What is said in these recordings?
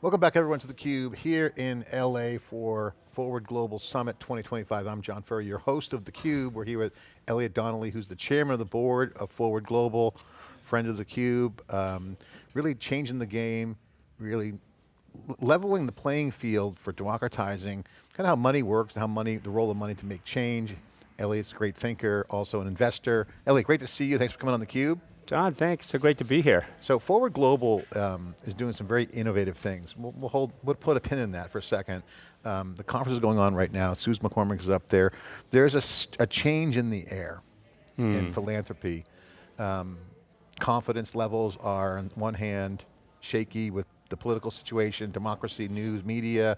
Welcome back everyone to theCUBE here in LA for Forward Global Summit 2025. I'm John Furrier, your host of theCUBE. We're here with Elliott Donnelley, who's the chairman of the board of Forward Global, friend of theCUBE, really changing the game, really leveling the playing field for democratizing kind of how money works, how money, the role of money to make change. Elliott's a great thinker, also an investor. Elliott, great to see you. Thanks for coming on theCUBE. John, thanks. So great to be here. So Forward Global is doing some very innovative things. We'll put a pin in that for a second. The conference is going on right now. Susan McCormick is up there. There's a change in the air in philanthropy. Confidence levels are on one hand shaky with the political situation, democracy, news, media,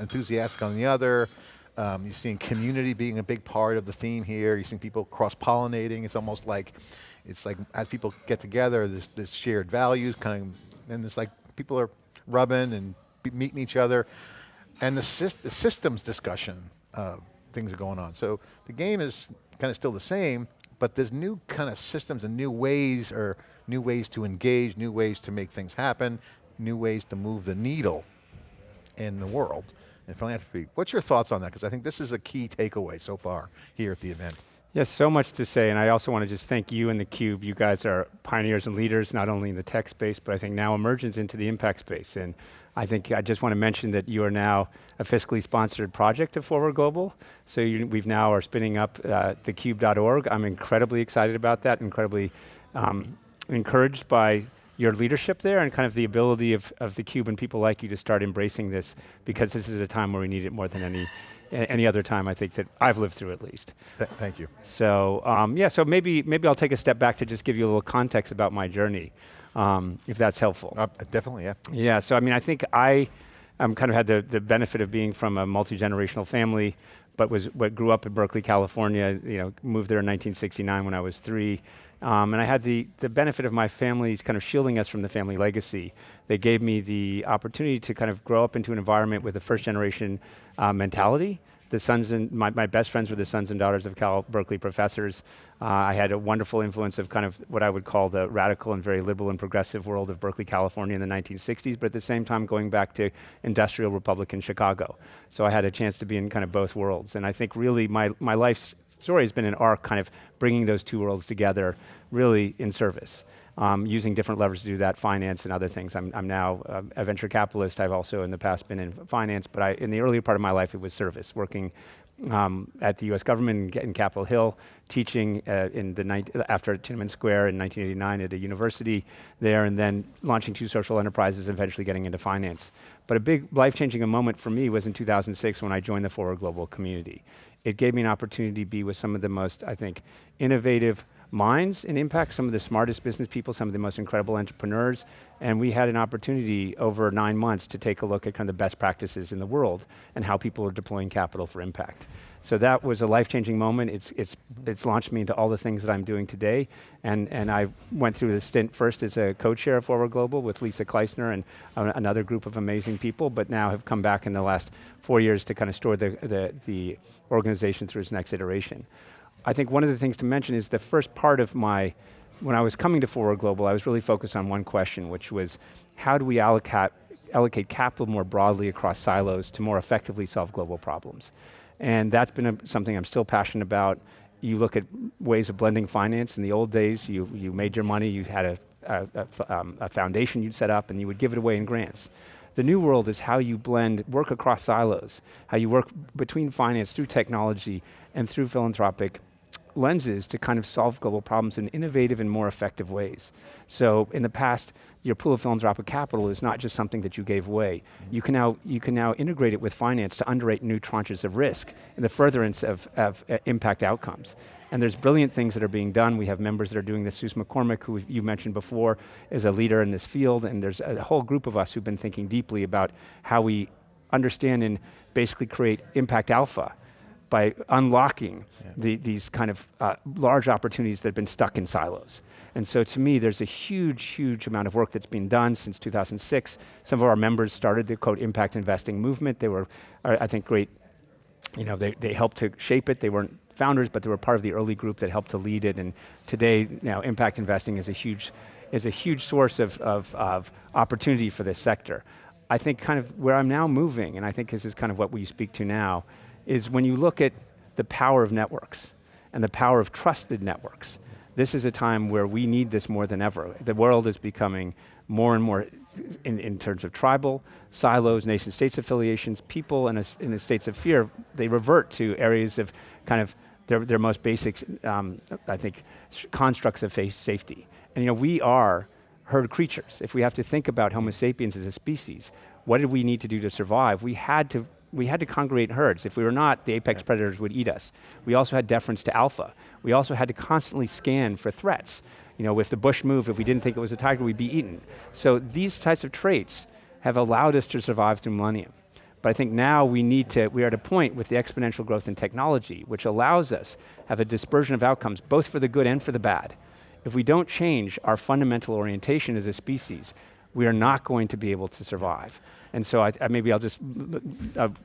enthusiastic on the other. You're seeing community being a big part of the theme here. You're seeing people cross-pollinating. It's almost like, as people get together, there's shared values, and it's like people are rubbing and meeting each other. And the systems discussion, things are going on. So the game is kind of still the same, but there's new kind of systems and new ways to engage, new ways to make things happen, new ways to move the needle in the world in philanthropy. What's your thoughts on that? Because I think this is a key takeaway so far here at the event. Yes, so much to say, and I also want to just thank you and theCUBE. You guys are pioneers and leaders, not only in the tech space, but I think now emergence into the impact space. And I think I just want to mention that you are now a fiscally sponsored project of Forward Global. So we've now are spinning up thecube.org. I'm incredibly excited about that, incredibly encouraged by your leadership there and kind of the ability of theCUBE and people like you to start embracing this, because this is a time where we need it more than any other time, I think, that I've lived through at least. Thank you. So yeah, so maybe I'll take a step back to just give you a little context about my journey, if that's helpful. Definitely, yeah. Yeah, so I mean, I think I kind of had the benefit of being from a multi-generational family, but grew up in Berkeley, California, moved there in 1969 when I was 3. And I had the benefit of my family's kind of shielding us from the family legacy. They gave me the opportunity to kind of grow up into an environment with a first generation mentality. My best friends were the sons and daughters of Berkeley professors. I had a wonderful influence of kind of what I would call the radical and very liberal and progressive world of Berkeley, California in the 1960s, but at the same time going back to industrial Republican Chicago. So I had a chance to be in kind of both worlds. And I think really my life's story has been an arc kind of bringing those two worlds together really in service, using different levers to do that, finance and other things. I'm now a venture capitalist. I've also in the past been in finance, but in the earlier part of my life it was service, working at the US government in Capitol Hill, teaching after Tiananmen Square in 1989 at a university there, and then launching 2 social enterprises and eventually getting into finance. But a big life-changing moment for me was in 2006 when I joined the Forward Global community. It gave me an opportunity to be with some of the most, I think, innovative minds in impact, some of the smartest business people, some of the most incredible entrepreneurs, and we had an opportunity over 9 months to take a look at kind of the best practices in the world and how people are deploying capital for impact. So that was a life-changing moment. It's launched me into all the things that I'm doing today, and I went through the stint first as a co-chair of Forward Global with Lisa Kleisner and another group of amazing people, but now have come back in the last 4 years to kind of store the organization through its next iteration. I think one of the things to mention is the first part of when I was coming to Forward Global, I was really focused on one question, which was how do we allocate capital more broadly across silos to more effectively solve global problems? And that's been something I'm still passionate about. You look at ways of blending finance. In the old days, you made your money, you had a foundation you'd set up and you would give it away in grants. The new world is how you work across silos, how you work between finance through technology and through philanthropic lenses to kind of solve global problems in innovative and more effective ways. So in the past, your pool of philanthropic capital is not just something that you gave away. You can now integrate it with finance to underwrite new tranches of risk in the furtherance of impact outcomes. And there's brilliant things that are being done. We have members that are doing this. Susan McCormick, who you mentioned before, is a leader in this field, and there's a whole group of us who've been thinking deeply about how we understand and basically create impact alpha by unlocking these kind of large opportunities that have been stuck in silos. And so to me, there's a huge, huge amount of work that's been done since 2006. Some of our members started the quote impact investing movement. They were, I think, great, they helped to shape it. They weren't founders, but they were part of the early group that helped to lead it. And today, now impact investing is a huge source of opportunity for this sector. I think kind of where I'm now moving, and I think this is kind of what we speak to now, is when you look at the power of networks and the power of trusted networks, this is a time where we need this more than ever. The world is becoming more and more, in terms of tribal, silos, nation states affiliations, people in the states of fear, they revert to areas of kind of their most basic, I think, constructs of safety. And we are herd creatures. If we have to think about Homo sapiens as a species, what did we need to do to survive? We had to congregate in herds. If we were not, the apex predators would eat us. We also had deference to alpha. We also had to constantly scan for threats. If the bush moved, if we didn't think it was a tiger, we'd be eaten. So these types of traits have allowed us to survive through millennium. But I think now we are at a point with the exponential growth in technology, which allows us to have a dispersion of outcomes, both for the good and for the bad. If we don't change our fundamental orientation as a species, we are not going to be able to survive. And so maybe I'll just,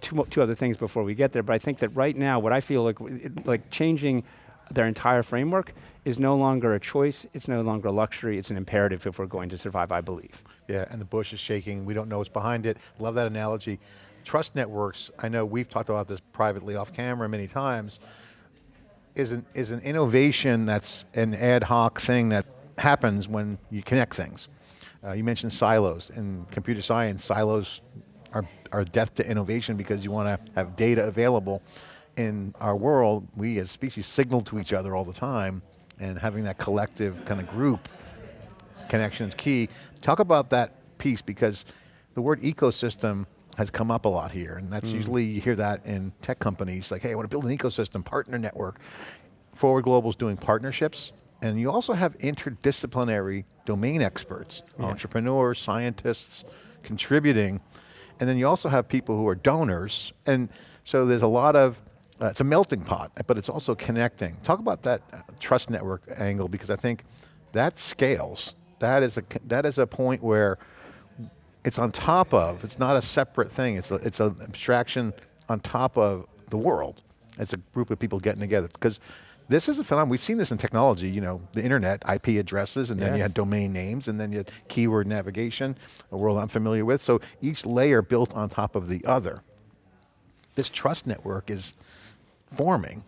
two other things before we get there, but I think that right now, what I feel like changing their entire framework is no longer a choice, it's no longer a luxury, it's an imperative if we're going to survive, I believe. Yeah, and the bush is shaking, we don't know what's behind it. Love that analogy. Trust networks, I know we've talked about this privately off camera many times, is an innovation that's an ad hoc thing that happens when you connect things. You mentioned silos. In computer science, silos are death to innovation because you want to have data available. In our world, we as a species signal to each other all the time, and having that collective kind of group connection is key. Talk about that piece, because the word ecosystem has come up a lot here, and that's usually, you hear that in tech companies, like, hey, I want to build an ecosystem, partner network. Forward Global's doing partnerships, and you also have interdisciplinary domain experts, entrepreneurs, scientists, contributing, and then you also have people who are donors, and so there's a lot of, it's a melting pot, but it's also connecting. Talk about that trust network angle, because I think that scales. That is a point where it's on top of, it's not a separate thing, it's an abstraction on top of the world. It's a group of people getting together, because this is a phenomenon. We've seen this in technology, the internet, IP addresses, and then you had domain names, and then you had keyword navigation, a world I'm familiar with. So each layer built on top of the other. This trust network is forming.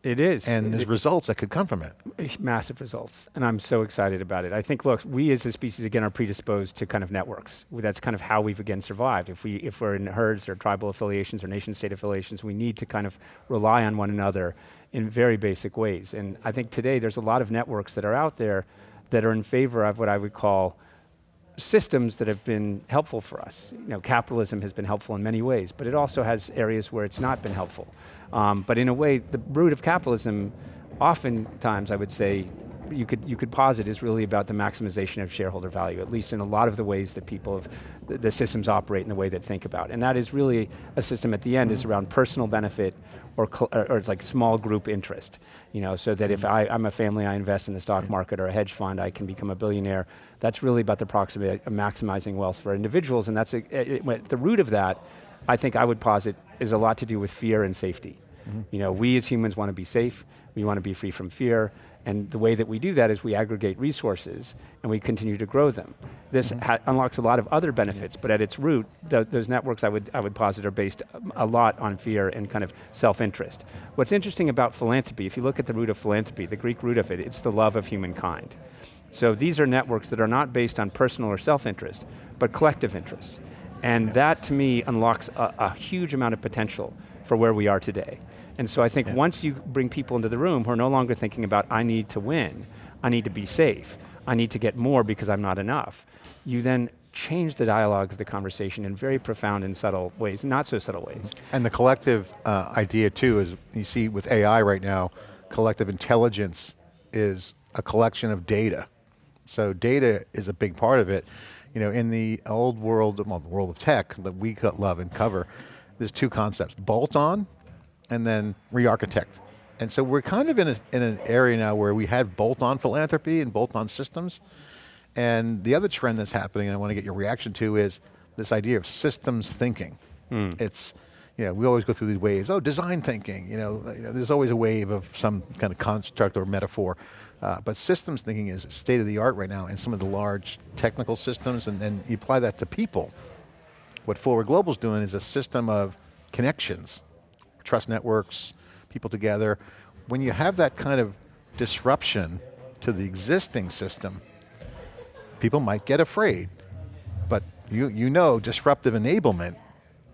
It is. And there's results that could come from it. Massive results, and I'm so excited about it. I think, look, we as a species, again, are predisposed to kind of networks. That's kind of how we've, again, survived. If we're in herds or tribal affiliations or nation state affiliations, we need to kind of rely on one another in very basic ways. And I think today there's a lot of networks that are out there that are in favor of what I would call systems that have been helpful for us. Capitalism has been helpful in many ways, but it also has areas where it's not been helpful. But in a way, the root of capitalism, oftentimes I would say, you could posit is really about the maximization of shareholder value, at least in a lot of the ways that the systems operate and the way that think about. And that is really a system at the end is around personal benefit or it's like small group interest. So that if I'm a family, I invest in the stock market or a hedge fund, I can become a billionaire. That's really about the proximity of maximizing wealth for individuals, and that's the root of that, I think I would posit, is a lot to do with fear and safety. We as humans want to be safe, we want to be free from fear, and the way that we do that is we aggregate resources and we continue to grow them. This unlocks a lot of other benefits, but at its root, those networks I would posit are based a lot on fear and kind of self-interest. What's interesting about philanthropy, if you look at the root of philanthropy, the Greek root of it, it's the love of humankind. So these are networks that are not based on personal or self-interest, but collective interests. And that, to me, unlocks a huge amount of potential for where we are today. And so I think once you bring people into the room who are no longer thinking about, I need to win, I need to be safe, I need to get more because I'm not enough, you then change the dialogue of the conversation in very profound and subtle ways, not so subtle ways. And the collective idea too is, you see with AI right now, collective intelligence is a collection of data. So data is a big part of it. In the old world, well, the world of tech that we love and cover, there's two concepts, bolt on and then re-architect. And so we're kind of in an area now where we have bolt-on philanthropy and bolt-on systems. And the other trend that's happening, and I want to get your reaction to, is this idea of systems thinking. It's, we always go through these waves, design thinking, there's always a wave of some kind of construct or metaphor. But systems thinking is state of the art right now in some of the large technical systems, and then you apply that to people. What Forward Global's doing is a system of connections, trust networks, people together. When you have that kind of disruption to the existing system, people might get afraid, but you know disruptive enablement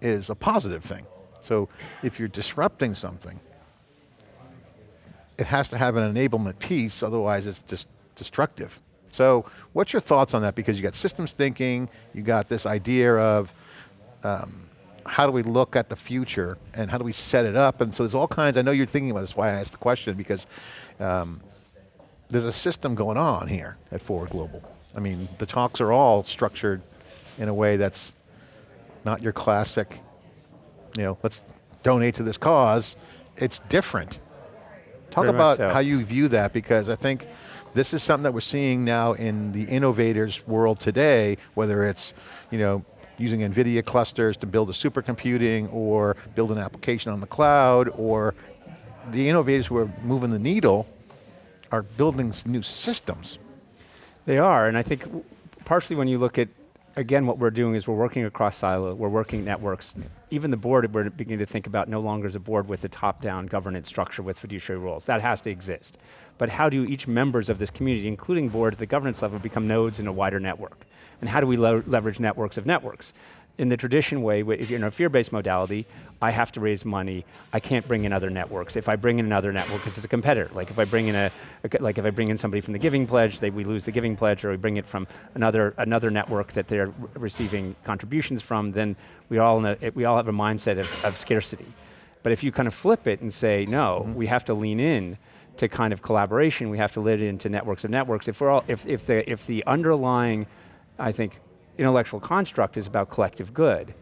is a positive thing. So if you're disrupting something, it has to have an enablement piece, otherwise it's just destructive. So what's your thoughts on that? Because you got systems thinking, you got this idea of how do we look at the future and how do we set it up? And so there's all kinds, I know you're thinking about this, why I asked the question, because there's a system going on here at Forward Global. I mean, the talks are all structured in a way that's not your classic, let's donate to this cause. It's different. Talk Very about much so. how you view that, because I think this is something that we're seeing now in the innovators world today, whether it's using NVIDIA clusters to build a supercomputing or build an application on the cloud, or the innovators who are moving the needle are building new systems. They are, and I think partially when you look at, again, what we're doing is we're working across silo, we're working networks. Even the board, we're beginning to think about no longer as a board with a top-down governance structure with fiduciary roles. That has to exist. But how do each members of this community, including board at the governance level, become nodes in a wider network? And how do we leverage networks of networks? In the tradition way, if you're in a fear-based modality, I have to raise money. I can't bring in other networks. If I bring in another network, it's a competitor. Like if I bring in if I bring in somebody from the Giving Pledge, we lose the Giving Pledge, or we bring it from another network that they're receiving contributions from, then we all have a mindset of scarcity. But if you kind of flip it and say, no, we have to lean in to kind of collaboration, we have to lean into networks of networks. If the underlying, I think, intellectual construct is about collective good,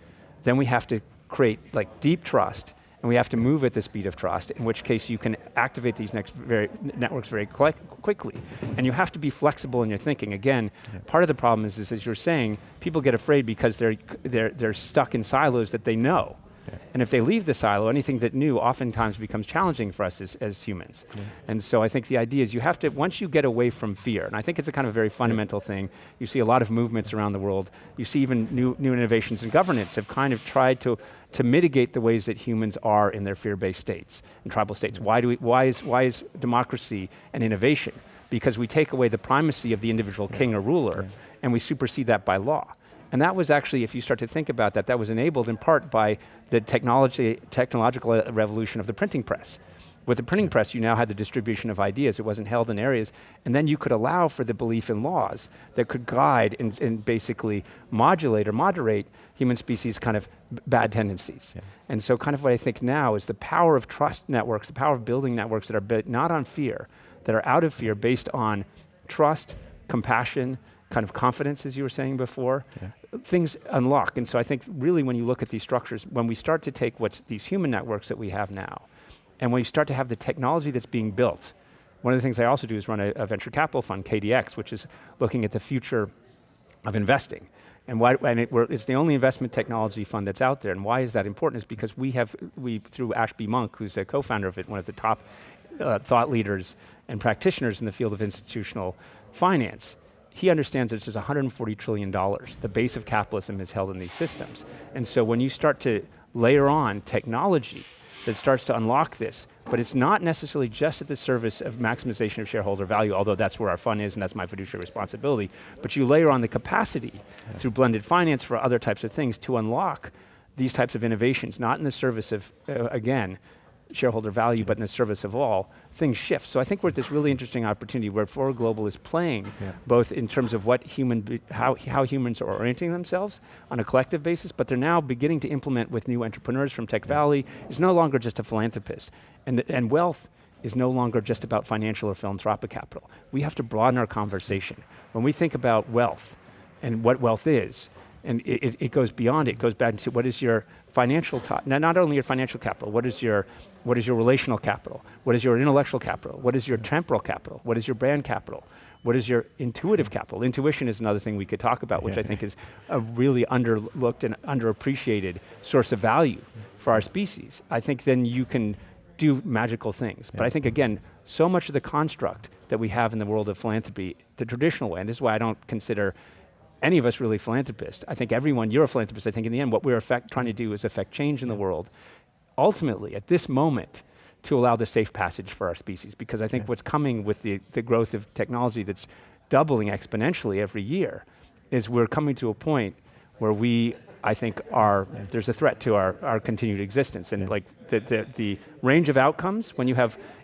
then we have to create deep trust, and we have to move at the speed of trust, in which case you can activate these networks very quickly. And you have to be flexible in your thinking. Again, part of the problem is as you're saying, people get afraid because they're stuck in silos that they know. And if they leave the silo, anything that new oftentimes becomes challenging for us as humans. And so I think the idea is you have to, once you get away from fear, and I think it's a kind of very fundamental thing, you see a lot of movements around the world, you see even new innovations in governance have kind of tried to mitigate the ways that humans are in their fear-based states, and tribal states. Why is democracy an innovation? Because we take away the primacy of the individual king or ruler, and we supersede that by law. And that was actually, if you start to think about that, that was enabled in part by the technological revolution of the printing press. With the printing press, you now had the distribution of ideas. It wasn't held in areas. And then you could allow for the belief in laws that could guide and basically modulate or moderate human species' kind of bad tendencies. And so kind of what I think now is the power of trust networks, the power of building networks that are built not on fear, that are out of fear, based on trust, compassion, kind of confidence, as you were saying before, things unlock. And so I think really when you look at these structures, when we start to take these human networks that we have now, and when you start to have the technology that's being built, one of the things I also do is run a venture capital fund, KDX, which is looking at the future of investing. And it's the only investment technology fund that's out there. And why is that important? Is because we through Ashby Monk, who's a co-founder of it, one of the top thought leaders and practitioners in the field of institutional finance, he understands that there's $140 trillion. The base of capitalism is held in these systems. And so when you start to layer on technology that starts to unlock this, but it's not necessarily just at the service of maximization of shareholder value, although that's where our fund is and that's my fiduciary responsibility, but you layer on the capacity through blended finance for other types of things to unlock these types of innovations, not in the service of, again, shareholder value, but in the service of all, things shift. So I think we're at this really interesting opportunity where Forward Global is playing both in terms of how humans are orienting themselves on a collective basis, but they're now beginning to implement with new entrepreneurs from Tech Valley. Is no longer just a philanthropist. And wealth is no longer just about financial or philanthropic capital. We have to broaden our conversation. When we think about wealth and what wealth is, and it goes beyond it goes back to what is your financial, not only your financial capital, what is your relational capital? What is your intellectual capital? What is your temporal capital? What is your brand capital? What is your intuitive capital? Intuition is another thing we could talk about, which I think is a really underlooked and underappreciated source of value for our species. I think then you can do magical things. But I think, again, so much of the construct that we have in the world of philanthropy, the traditional way, and this is why I don't consider any of us really philanthropists. I think everyone, you're a philanthropist. I think in the end, what we're trying to do is affect change in the world, ultimately, at this moment, to allow the safe passage for our species. Because I think what's coming with the growth of technology that's doubling exponentially every year is we're coming to a point where we, I think, there's a threat to our continued existence. And like the range of outcomes,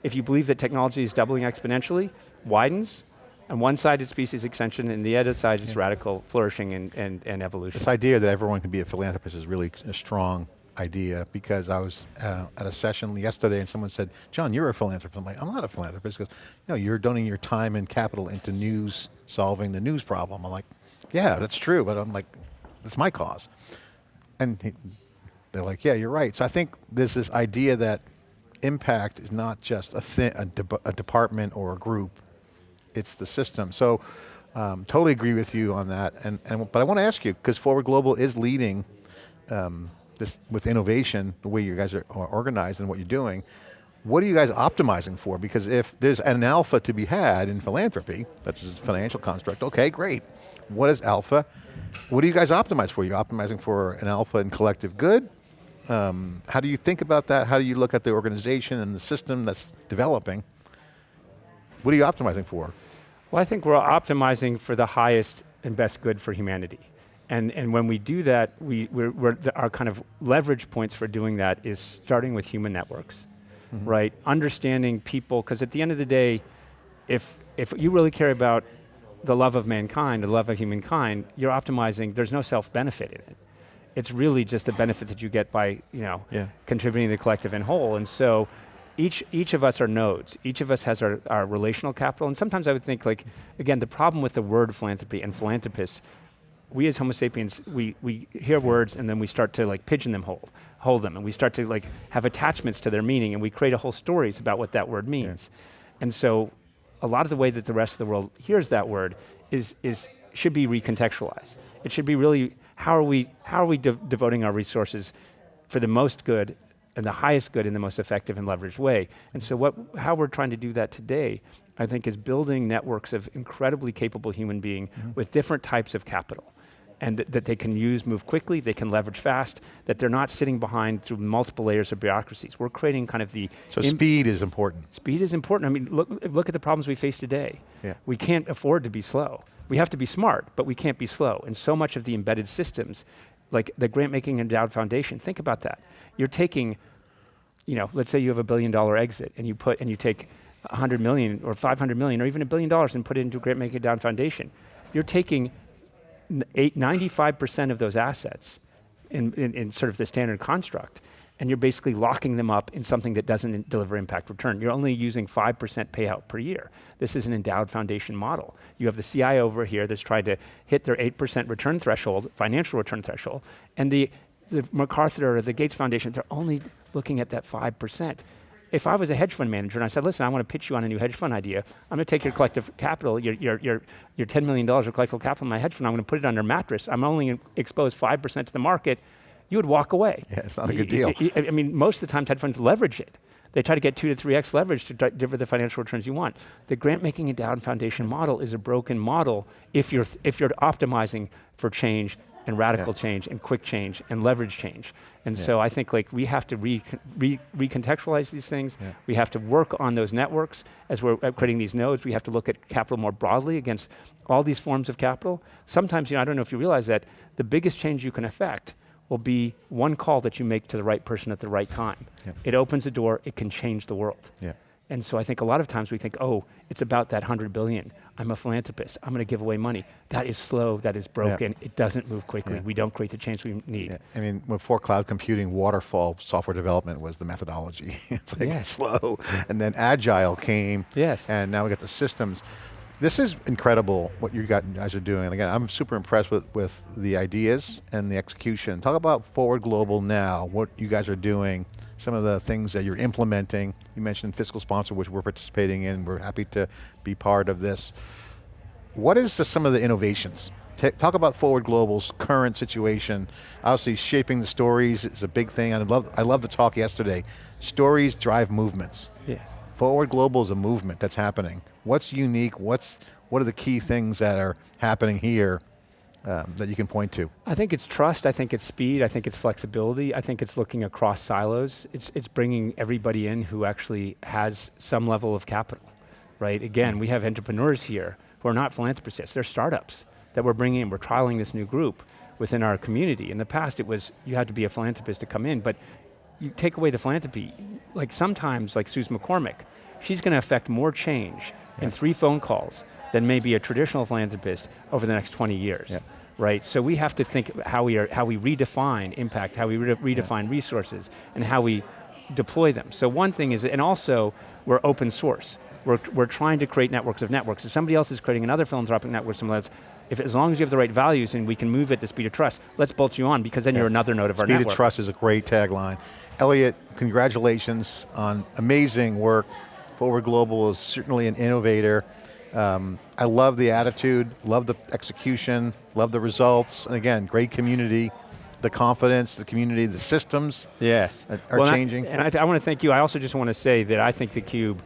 if you believe that technology is doubling exponentially, widens. On one side it's species extension, and the other side is radical flourishing and evolution. This idea that everyone can be a philanthropist is really a strong idea, because I was at a session yesterday and someone said, John, you're a philanthropist. I'm like, I'm not a philanthropist, because you're donating your time and capital into solving the news problem. I'm like, yeah, that's true, but I'm like, that's my cause. And they're like, yeah, you're right. So I think there's this idea that impact is not just a department or a group, it's the system. So totally agree with you on that. But I want to ask you, because Forward Global is leading this with innovation, the way you guys are organized and what you're doing. What are you guys optimizing for? Because if there's an alpha to be had in philanthropy, that's just a financial construct, okay, great. What is alpha? What do you guys optimize for? You're optimizing for an alpha in collective good? How do you think about that? How do you look at the organization and the system that's developing? What are you optimizing for? Well, I think we're optimizing for the highest and best good for humanity. And when we do that, our kind of leverage points for doing that is starting with human networks, right? Understanding people, because at the end of the day, if you really care about the love of mankind, the love of humankind, you're optimizing, there's no self-benefit in it. It's really just the benefit that you get by contributing to the collective and whole. And so each of us are nodes. Each of us has our relational capital. And sometimes I would think, like, again, the problem with the word philanthropy and philanthropists, we as Homo sapiens, we hear words and then we start to like pigeon them, hold them, and we start to like have attachments to their meaning, and we create a whole stories about what that word means. And so a lot of the way that the rest of the world hears that word should be recontextualized. It should be really, how are we devoting our resources for the most good and the highest good in the most effective and leveraged way? And so how we're trying to do that today, I think, is building networks of incredibly capable human beings with different types of capital, and that they can move quickly, they can leverage fast, that they're not sitting behind through multiple layers of bureaucracies. We're creating kind of So speed is important. Speed is important. I mean, look at the problems we face today. We can't afford to be slow. We have to be smart, but we can't be slow. And so much of the embedded systems, like the grant-making endowed foundation, think about that. You're taking, let's say you have $1 billion exit, and you take 100 million or 500 million or even $1 billion and put it into a grant-making endowed foundation. You're taking 95% of those assets in sort of the standard construct, and you're basically locking them up in something that doesn't deliver impact return. You're only using 5% payout per year. This is an endowed foundation model. You have the CIO over here that's tried to hit their 8% return threshold, financial return threshold, and the MacArthur or the Gates Foundation, they're only looking at that 5%. If I was a hedge fund manager and I said, listen, I want to pitch you on a new hedge fund idea, I'm going to take your collective capital, your $10 million of collective capital in my hedge fund, I'm going to put it under mattress, I'm only exposed 5% to the market, you would walk away. Yeah, it's not a good deal. I mean, most of the time hedge funds leverage it. They try to get 2 to 3x leverage to deliver the financial returns you want. The grant-making endowed foundation model is a broken model if you're optimizing for change and radical change and quick change and leverage change. And so I think like we have to recontextualize these things. We have to work on those networks as we're creating these nodes. We have to look at capital more broadly against all these forms of capital. Sometimes, I don't know if you realize that the biggest change you can affect will be one call that you make to the right person at the right time. It opens the door, it can change the world. And so I think a lot of times we think, oh, it's about that 100 billion. I'm a philanthropist, I'm going to give away money. That is slow, that is broken, it doesn't move quickly. We don't create the change we need. I mean, before cloud computing, waterfall software development was the methodology. It's like slow, and then agile came, and now we got the systems. This is incredible what you guys are doing. And again, I'm super impressed with the ideas and the execution. Talk about Forward Global now, what you guys are doing, some of the things that you're implementing. You mentioned fiscal sponsor, which we're participating in. We're happy to be part of this. What is some of the innovations? Talk about Forward Global's current situation. Obviously, shaping the stories is a big thing. I love the talk yesterday. Stories drive movements. Forward Global is a movement that's happening. What's unique? What are the key things that are happening here that you can point to? I think it's trust, I think it's speed, I think it's flexibility, I think it's looking across silos. It's bringing everybody in who actually has some level of capital, right? Again, we have entrepreneurs here who are not philanthropists, they're startups that we're bringing in. We're trialing this new group within our community. In the past, it was, you had to be a philanthropist to come in, but you take away the philanthropy, like sometimes, like Suze McCormick, she's going to affect more change in 3 phone calls than maybe a traditional philanthropist over the next 20 years, right? So we have to think how we redefine impact, how we redefine resources, and how we deploy them. So one thing is, and also, we're open source. We're trying to create networks of networks. If somebody else is creating another philanthropic network, as long as you have the right values and we can move at the speed of trust, let's bolt you on, because then you're another node of our network. Speed of trust is a great tagline. Elliot, congratulations on amazing work. Forward Global is certainly an innovator. I love the attitude, love the execution, love the results, and again, great community, the confidence, the community, the systems are changing. I want to thank you. I also just want to say that I think theCUBE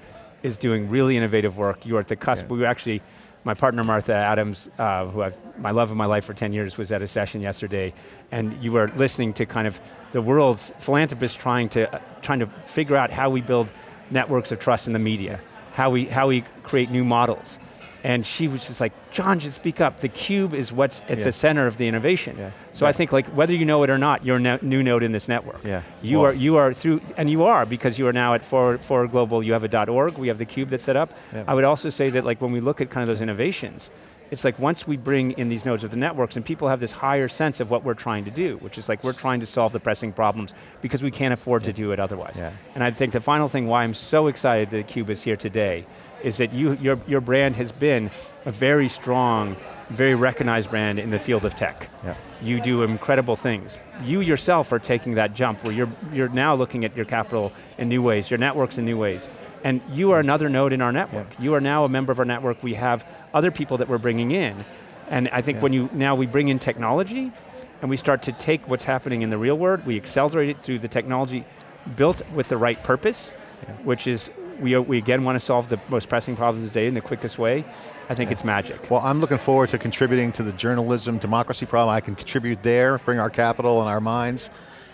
is doing really innovative work. You are at the cusp. We were actually, my partner Martha Adams, my love of my life for 10 years, was at a session yesterday, and you were listening to kind of the world's philanthropists trying to figure out how we build networks of trust in the media, how we create new models. And she was just like, John should speak up. theCUBE is what's at the center of the innovation. So I think, like, whether you know it or not, you're a new node in this network. You are through, and you are, because you are now at Forward Global, you have a .org, we have theCUBE that's set up. I would also say that, like, when we look at kind of those innovations, it's like once we bring in these nodes of the networks and people have this higher sense of what we're trying to do, which is like we're trying to solve the pressing problems because we can't afford to do it otherwise. And I think the final thing why I'm so excited that theCUBE is here today is that your brand has been a very strong, very recognized brand in the field of tech. You do incredible things. You yourself are taking that jump where you're now looking at your capital in new ways, your networks in new ways. And you are another node in our network. You are now a member of our network. We have other people that we're bringing in. And I think when now we bring in technology and we start to take what's happening in the real world, we accelerate it through the technology built with the right purpose, which is we again want to solve the most pressing problems today in the quickest way. I think it's magic. Well, I'm looking forward to contributing to the journalism democracy problem. I can contribute there, bring our capital and our minds.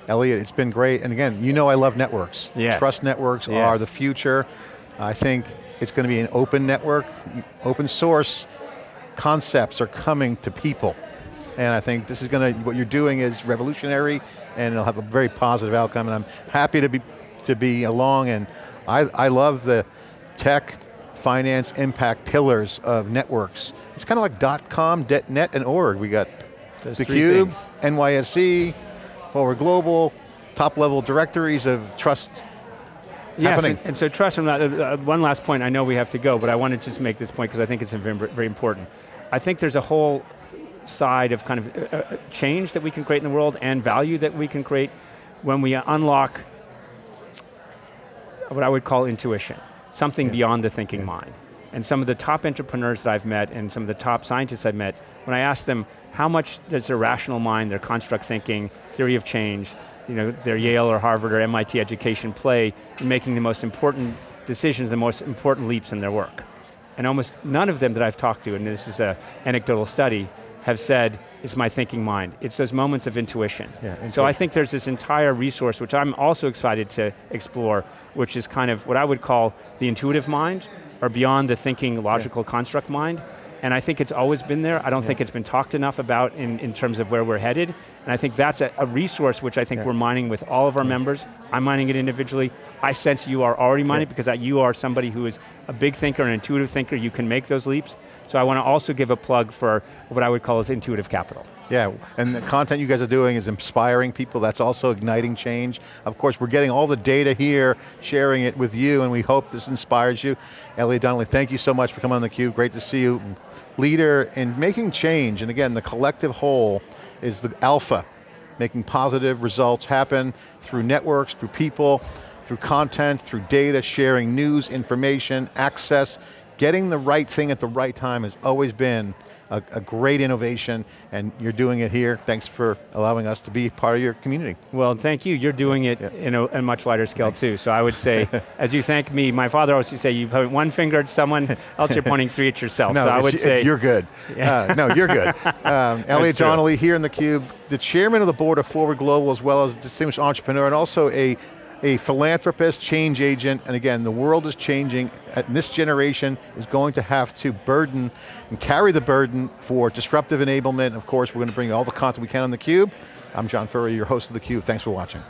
Elliot, it's been great, and again, you know I love networks. Trust networks are the future. I think it's going to be an open network. Open source concepts are coming to people. And I think this is going to, what you're doing is revolutionary, and it'll have a very positive outcome, and I'm happy to be along, and I love the tech, finance, impact pillars of networks. It's kind of like .com, .net, and .org. We got theCUBE, NYSE, Forward Global, top level directories of trust happening. And so trust, one last point, I know we have to go, but I want to just make this point because I think it's very important. I think there's a whole side of kind of change that we can create in the world and value that we can create when we unlock what I would call intuition, something beyond the thinking mind. And some of the top entrepreneurs that I've met and some of the top scientists I've met, when I ask them how much does their rational mind, their construct thinking, theory of change, their Yale or Harvard or MIT education play in making the most important decisions, the most important leaps in their work. And almost none of them that I've talked to, and this is an anecdotal study, have said, it's my thinking mind. It's those moments of intuition. So I think there's this entire resource, which I'm also excited to explore, which is kind of what I would call the intuitive mind, or beyond the thinking logical construct mind. And I think it's always been there. I don't think it's been talked enough about in terms of where we're headed. And I think that's a resource which I think we're mining with all of our members. I'm mining it individually. I sense you are already mining because you are somebody who is a big thinker, an intuitive thinker. You can make those leaps. So I want to also give a plug for what I would call as intuitive capital. And the content you guys are doing is inspiring people. That's also igniting change. Of course, we're getting all the data here, sharing it with you, and we hope this inspires you. Elliott Donnelley, thank you so much for coming on theCUBE. Great to see you. Leader in making change, and again, the collective whole is the alpha, making positive results happen through networks, through people, through content, through data, sharing news, information, access, getting the right thing at the right time has always been a great innovation, and you're doing it here. Thanks for allowing us to be part of your community. Well, thank you. You're doing it in a much wider scale too. So I would say, as you thank me, my father always used to say, you point one finger at someone, else you're pointing three at yourself. No, so I would say, you're good. No, you're good. Elliott Donnelley here in theCUBE, the chairman of the board of Forward Global, as well as a distinguished entrepreneur, and also a philanthropist, change agent, and again, the world is changing, and this generation is going to have to burden and carry the burden for disruptive enablement. Of course, we're going to bring all the content we can on theCUBE. I'm John Furrier, your host of theCUBE. Thanks for watching.